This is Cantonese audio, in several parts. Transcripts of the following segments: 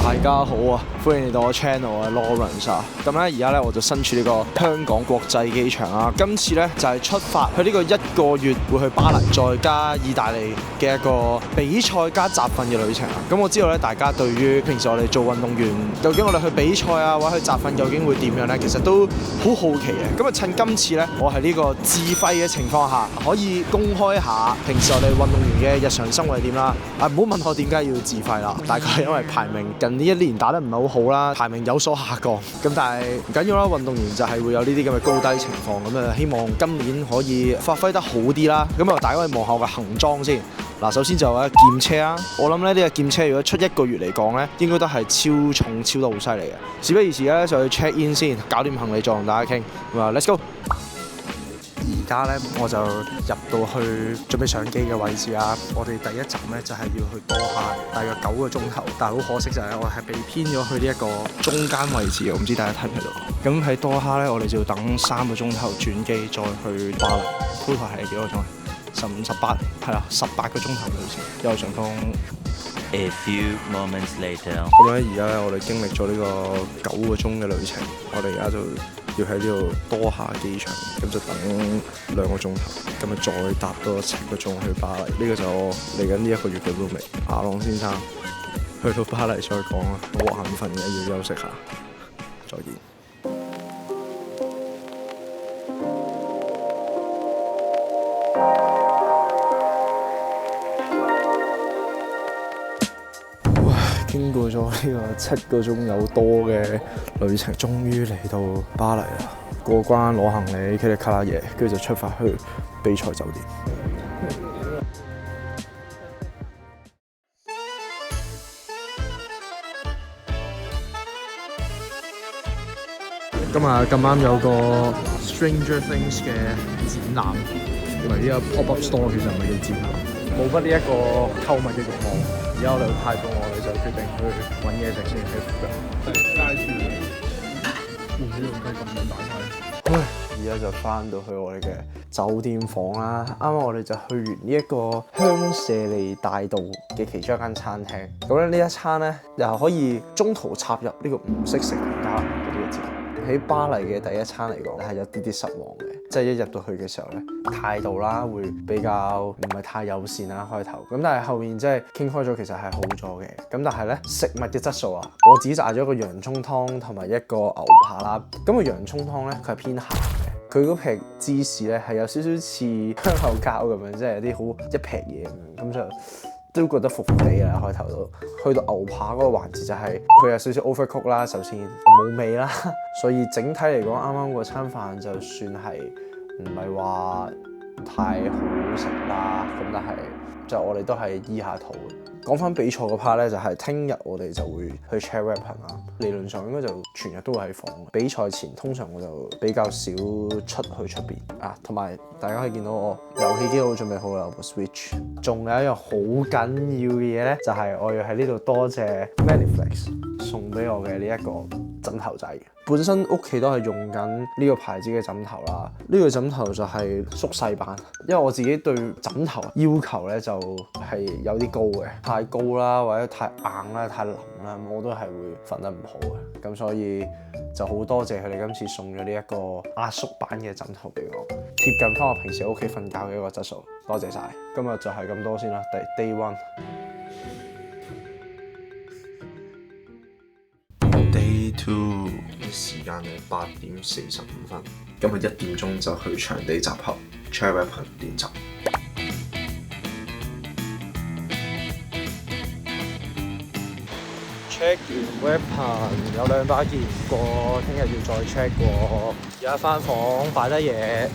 大家好啊，歡迎嚟到我 channel 啊 Lawrence 啊。咁咧而家咧我就身處呢個香港國際機場啊。今次咧就係出發去呢個1個月會去巴黎再加意大利嘅一個比賽加集訓嘅旅程啊。咁我知道咧大家對於平時我哋做運動員，究竟我哋去比賽啊或者去集訓究竟會點樣咧，其實都好好奇嘅。咁啊趁今次咧我喺呢個自費嘅情況下，可以公開下平時我哋運動員嘅日常生活係點啦。唔好問我點解要自費啦，大概係因為排名近呢1年打得唔係好好啦，排名有所下降。咁但係唔緊要啦，運動員就係會有呢啲咁嘅高低情況。咁啊希望今年可以發揮得好啲啦。咁啊大家可以望下我嘅行裝先。嗱，首先就有劍車啊，我諗咧呢個劍車如果出1個月嚟講咧，應該都係超重超得好犀利嘅。事不宜遲咧，就去 check in 先，搞掂行李再同大家傾。咁啊，let's go！而家咧我就入到去準備上機嘅位置啦。我哋第一站咧就係要去多哈，大約9個鐘頭。但係好可惜就係我係被編咗去呢一個中間位置，我唔知大家睇唔睇到。咁喺多哈咧，我哋就要等3個鐘頭轉機再去巴黎。total 係幾個鐘啊？15、18係啦，18個鐘頭旅程，一路上風。A few moments later， 咁咧而家咧我哋經歷咗呢個9個鐘嘅旅程，我哋而家就要喺呢度多哈機場，咁就等2個鐘頭，咁啊再搭多7個鐘去巴黎。呢個就我嚟緊呢1個月嘅 roommate 阿朗先生。去到巴黎再講啦，好眼瞓嘅，要休息下。再見。經過咗呢個7個鐘有多嘅旅程，終於嚟到巴黎啦！過關攞行李，佢哋卡嘢，跟住就出發去比賽酒店。今日咁啱有個 Stranger Things 嘅展覽，同埋呢個 pop-up store 其實唔係叫展覽，冇乜呢一個購物嘅慾望。而家我哋太肚餓，我哋就決定去揾嘢食先喺附近。街住，唔知用雞咁樣打開。而家就翻到去我哋嘅酒店房啦。啱啱我哋就去完呢一個香榭麗大道嘅其中一間餐廳。咁咧呢一餐咧又可以中途插入呢個唔識食家嘅呢個節目。喺巴黎嘅第一餐嚟講係有啲失望嘅，即係一入到去嘅時候咧，態度啦會比較唔係太友善啦開頭，咁但係後面即係傾開咗，其實係好咗嘅。咁但係咧食物嘅質素啊，我只炸咗一個洋葱湯同埋一個牛扒啦。咁個洋葱湯咧佢係偏鹹嘅，佢嗰撇芝士咧係有少少似香口膠咁樣，即係有啲好一撇嘢咁樣，咁就都覺得服服地啊開頭都。去到牛扒嗰個環節就係佢有少少 overcook 啦，首先冇味啦，所以整體嚟講啱啱嗰餐飯就算係唔係話太好食啦，咁但係就我哋都係醫下肚。講翻比賽嗰 part 咧，就係聽日我哋就會去 chair weapon 啦。理論上應該就全日都會喺房。比賽前通常我就比較少出去出邊啊，同埋大家可以見到我遊戲機都準備好啦，部 Switch。仲有一樣好緊要嘅嘢咧，就係我要喺呢度多謝 Maniflex 送俾我嘅呢一個枕頭仔。本身屋企都係用緊呢個牌子嘅枕頭啦，呢個枕頭就係縮細版，因為我自己對枕頭要求咧就係有啲高嘅，太高啦或者太硬啦、太腍啦，我都係會瞓得唔好嘅。咁所以就好多謝佢哋今次送咗呢一個壓縮版嘅枕頭俾我，貼近翻我平時喺屋企瞓覺嘅一個質素。多謝晒，今日就係咁多先啦。Day one。Day 2時間係8點45分，今日1點鐘就去場地集合 chair weapon 練習。check 完 weapon 有2把劍過，聽日要再 check 過。而家返房擺低嘢。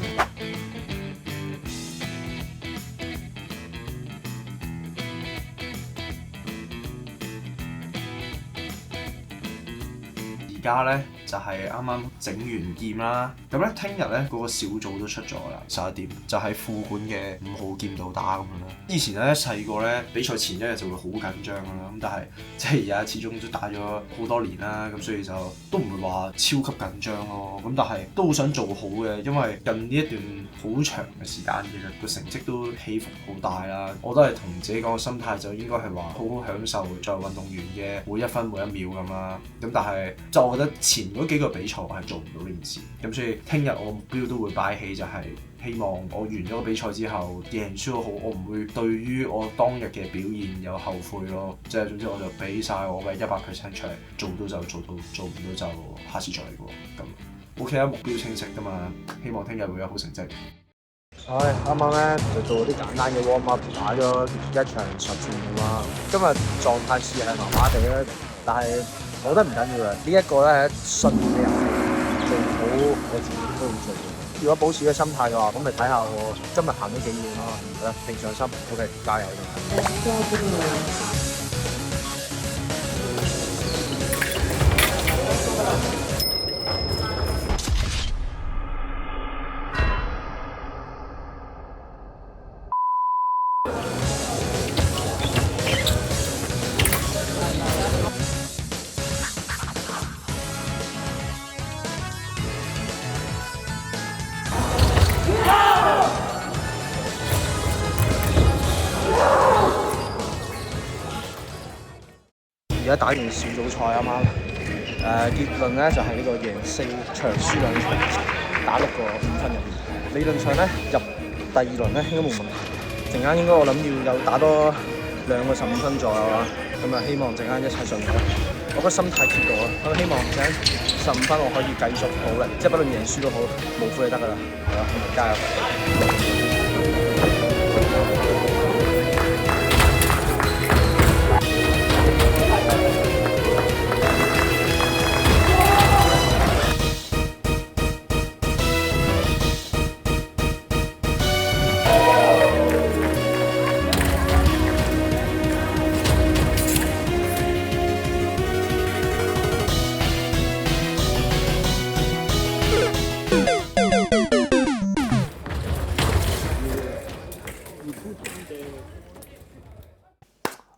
家咧就係啱啱整完劍啦，咁咧聽日咧嗰個小組都出咗啦，11點就喺副館嘅5號劍道打咁樣咯。以前咧細個咧比賽前一日就會好緊張㗎啦，咁但係即係而家始終都打咗好多年啦，咁所以就都唔會話超級緊張咯。咁但係都好想做好嘅，因為近呢一段好長嘅時間其實個成績都起伏好大啦。我都係同自己講個心態就應該係話好好享受作為運動員嘅每一分每一秒咁啦。咁但係就我覺得前嗰幾個比賽我係做唔到呢件事，咁所以聽日我目標都會擺起就係希望我完咗個比賽之後贏輸都好，我唔會對於我當日嘅表現有後悔咯。即係總之我就俾晒我嘅100% 出嚟，做到就做到，做唔到就下次再嚟過。咁 OK 啦，目標清晰㗎嘛，希望聽日會有好成績。啱啱咧就做啲簡單嘅 warm up， 打咗一場實戰咁啦。今日狀態似係麻麻地咧，但係我覺得唔緊要嘅。呢一個咧係信嘅遊戲，做好我自己都要做。如果保持嘅心態嘅話，咁咪睇下我今日行咗幾遠咯。係啦，平常心 ，OK， 加油！而家打完小組賽啱啱，結論咧就係呢個贏4場輸2場，打6個5分入面。理論上咧入第2輪咧應該冇問題，陣間應該我諗要有打多2個15分左右啦。咁啊希望陣間一切順利。我個心態決到啦，我希望陣間15分我可以繼續努力，即係不論贏輸都好，無悔就得㗎啦。係啦，咁啊加油！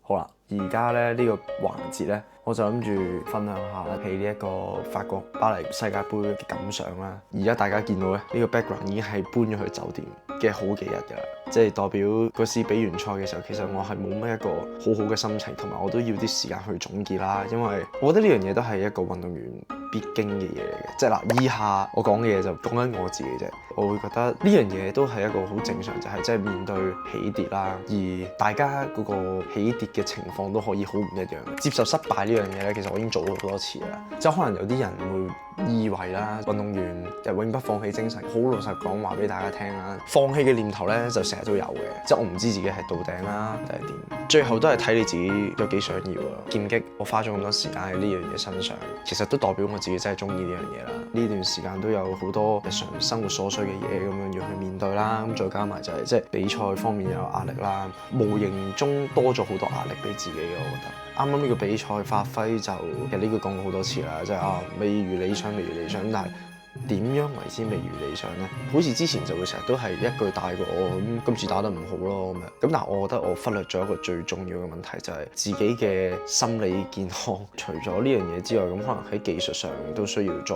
好啦，而家咧呢個環節咧，我就諗住分享下喺呢一個法國巴黎世界盃嘅感想啦。而家大家見到咧，呢個 background 已經係搬咗去酒店嘅好幾日㗎啦，即係代表嗰時比完賽嘅時候，其實我係冇乜一個好好嘅心情，同埋我都要啲時間去總結啦。因為我覺得呢樣嘢都係一個運動員必經嘅嘢嚟嘅，即係嗱，以下我講嘅嘢就講緊我自己啫。我會覺得呢樣嘢都係一個好正常，就係即係面對起跌啦，而大家嗰個起跌嘅情況都可以好唔一樣。接受失敗呢樣嘢咧，其實我已經做咗好多次啦。即係可能有啲人會以為啦，運動員就永不放棄精神。好老實講話俾大家聽啦，放棄嘅念頭咧就成日都有嘅。即係我唔知自己係到頂啦定係點，最後都係睇你自己有幾想要啊。劍擊我花咗咁多時間喺呢樣嘢身上，其實都代表我自己真係中意呢樣嘢啦。呢段時間都有好多日常生活所需嘅嘢咁樣要去面對啦。咁再加埋就係即係比賽方面有壓力啦，無形中多咗好多壓力俾自己嘅。我覺得啱啱呢個比賽發揮就其實呢句講過好多次啦，即係未如理想，未如理想，但係點樣為之未如理想呢？好似之前就會成日都係一句帶過我咁，今次打得唔好咯咁樣。咁但係我覺得我忽略咗一個最重要嘅問題，就係自己嘅心理健康。除咗呢樣嘢之外，咁可能喺技術上都需要再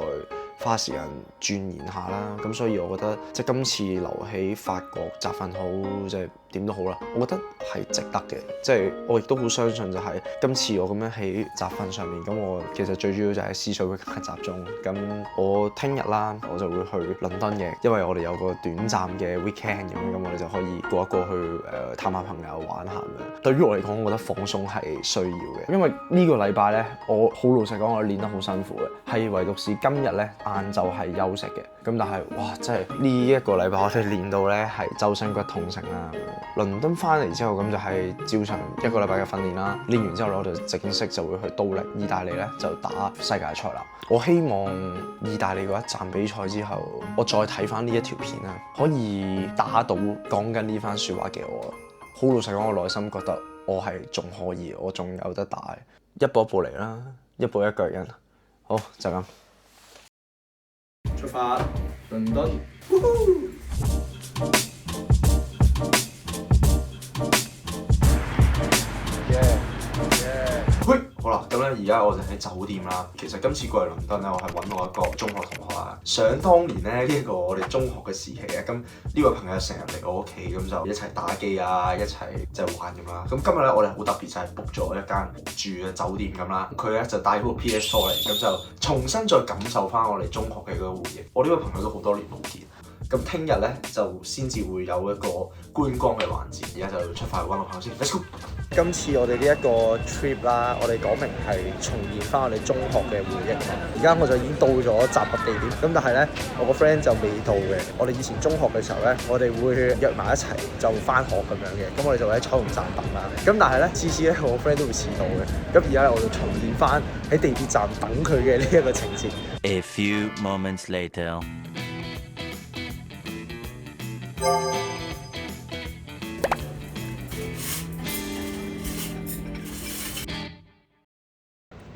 花時間鑽研下啦。咁所以我覺得即係今次留喺法國集訓好，即係點都好啦。我覺得係值得嘅，即係我亦都好相信就係今次我咁樣喺集訓上面，咁我其實最主要就係思緒會更加集中。咁我聽日啦，我就會去倫敦嘅，因為我哋有個短暫嘅 weekend 咁樣，咁我哋就可以過一過去探下朋友玩下咁樣。對於我嚟講，我覺得放鬆係需要嘅，因為呢個禮拜咧，我好老實講，我練得好辛苦嘅，係唯獨是今日咧晏晝係休息嘅。咁但係哇，真係呢一個禮拜我哋練到咧係周身骨痛成啦。倫敦翻嚟之後，咁就係照常一個禮拜嘅訓練啦。練完之後咧，我就正式就會去都靈意大利咧就打世界賽啦。我希望意大利嗰一站比賽之後，我再睇翻呢一條片啦，可以打到講緊呢番説話嘅我。好老實講，我內心覺得我係仲可以，我仲有得打，一步一步嚟啦，一步一腳印。好就咁。出發，倫敦。喂，好啦，咁咧而家我就喺酒店啦。其實今次過嚟倫敦咧，我係揾我一個中學同學啊。想當年咧呢一個我哋中學嘅時期咧，咁呢位朋友成日嚟我屋企，咁就一齊打機啊，一齊即係玩咁啦。咁今日咧我哋好特別就係 book 咗一間住嘅酒店咁啦。佢咧就帶嗰個 PS4 嚟，咁就重新再感受翻我哋中學嘅嗰個回憶。我呢位朋友都好多年冇見。咁聽日咧就先至會有一個觀光嘅環節，而家就出發去揾我朋友先。Let's go！今次我哋呢一個 trip 啦，我哋講明係重現翻我哋中學嘅回憶嘛。而家我就已經到咗集合地點，咁但係咧我個 friend 就未到嘅。我哋以前中學嘅時候咧，我哋會約埋一齊就翻學咁樣嘅，咁我哋就會喺彩虹站等啦。咁但係咧次次咧我個 friend 都會遲到嘅。咁而家咧我就重現翻喺地鐵站等佢嘅呢一個情節。A few moments later.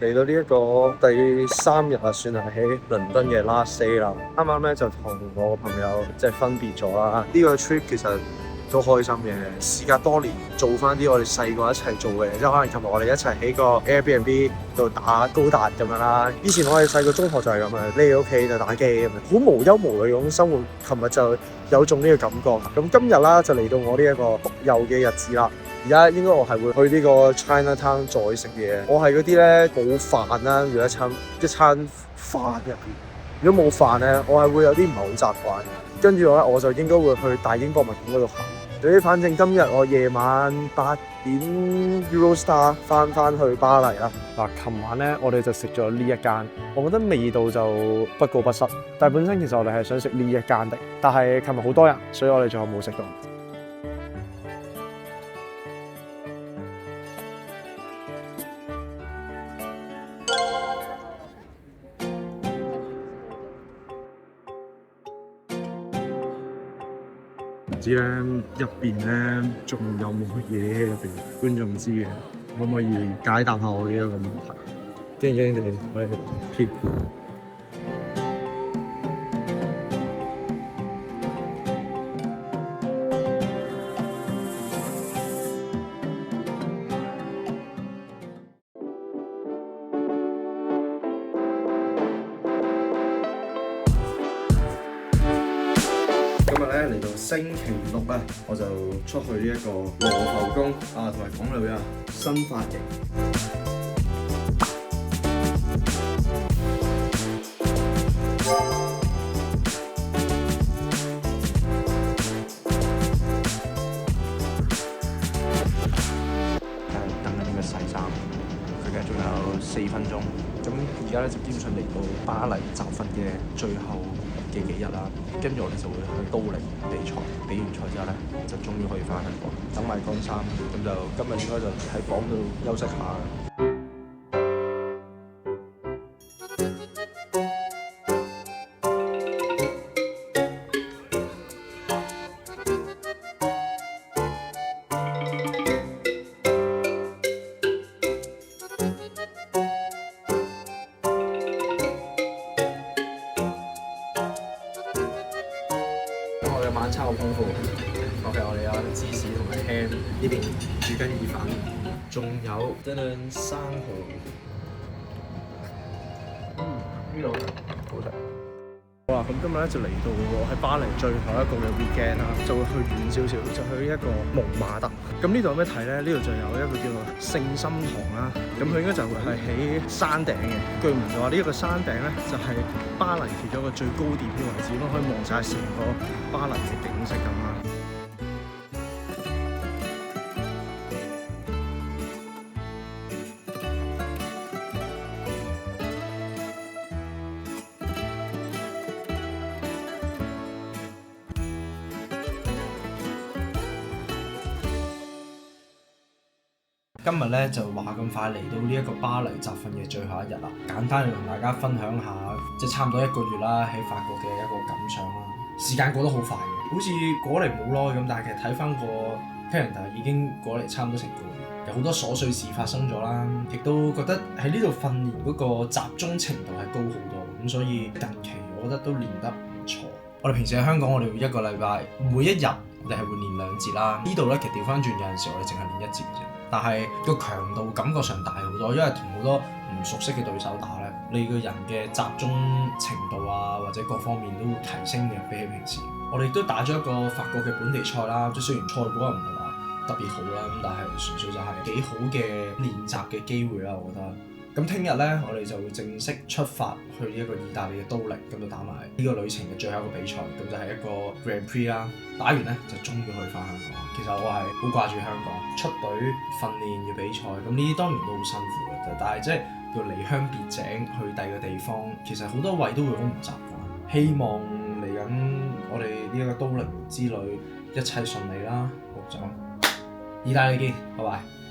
嚟到呢一個第3日啊，算係喺倫敦嘅 last day 啦。啱啱咧就同我個朋友即係分別咗啦。呢個 trip 其實都開心嘅，時隔多年做翻啲我哋細個一齊做嘅，即係可能琴日我哋一齊喺個 Airbnb 度打高達咁樣啦。以前我哋細個中學就係咁樣，匿喺屋企就打機咁樣，好無憂無慮嗰種生活。琴日就有種呢個感覺。咁今日啦就嚟到我呢一個復遊嘅日子啦。而家應該我係會去呢個 Chinatown 再食嘢。我係嗰啲咧冇飯啦，如果一餐飯入邊，如果冇飯咧，我係會有啲唔係好習慣。跟住我就應該會去大英博物館嗰度行。反正今日我夜晚8點 Eurostar 翻去巴黎啦。嗱，琴晚咧我哋就食咗呢一間，我覺得味道就不過不失。但係本身其實我哋係想食呢一間的，但係琴日好多人，所以我哋最後冇食到。唔知咧入邊咧仲有冇乜嘢喺入邊？觀眾知嘅，可唔可以解答下我呢一個問題？驚地，我哋貼。今日咧嚟到星期6啊，我就出去呢一個羅浮宮啊，同埋講女啊新髮型。等緊呢個洗衫，佢嘅仲有4分鐘。咁而家咧就基本上嚟到巴黎集訓嘅最後嘅幾日啦，跟住我哋就會去都靈比賽，比完賽之後咧就終於可以翻香港，等埋乾衫，咁就今日應該就喺房度休息下。晚餐好豐富 ，OK， 我哋有芝士同埋 ham， 呢邊煮緊意粉，仲有生蠔，呢度好食。好啦，咁今日咧就嚟到我喺巴黎最後一個嘅 weekend 啦，就會去遠少少，就去一個蒙馬特。咁呢度有咩睇咧？呢度就有一個叫做聖心堂啦。咁佢應該就會係喺山頂嘅。據聞就話呢一個山頂咧，就係巴黎其中一個最高點嘅位置，咁可以望晒成個巴黎嘅景色咁啦。今日咧就話咁快嚟到呢一個巴黎集訓嘅最後一日啦，簡單嚟同大家分享下，即係差唔多1個月啦喺法國嘅一個感想啦。時間過得好快嘅，好似過嚟冇耐咁，但係其實睇翻個 calendar 已經過嚟差唔多成個月。有好多瑣碎事發生咗啦，亦都覺得喺呢度訓練嗰個集中程度係高好多，咁所以近期我覺得都練得唔錯。我哋平時喺香港，我哋一個禮拜每一日我哋係會練2節啦，呢度咧其實調翻轉有陣時我哋淨係練1節嘅啫，但係個強度感覺上大好多，因為同好多唔熟悉嘅對手打咧，你個人嘅集中程度啊或者各方面都會提升嘅，比起平時。我哋都打咗一個法國嘅本地賽啦，即雖然賽果唔係話特別好啦，咁但係純粹就係幾好嘅練習嘅機會啦，我覺得。咁聽日咧，我哋就會正式出發去一個意大利嘅都靈，咁就打埋呢個旅程嘅最後一個比賽，咁就係一個 Grand Prix 啦。打完咧就終於可以翻香港。其實我係好掛住香港，出隊訓練要比賽，咁呢啲當然都好辛苦嘅，但係即係要離鄉別井去第二個地方，其實好多位都會好唔習慣。希望嚟緊我哋呢一個都靈之旅一切順利啦，陸總。意大利見，拜拜。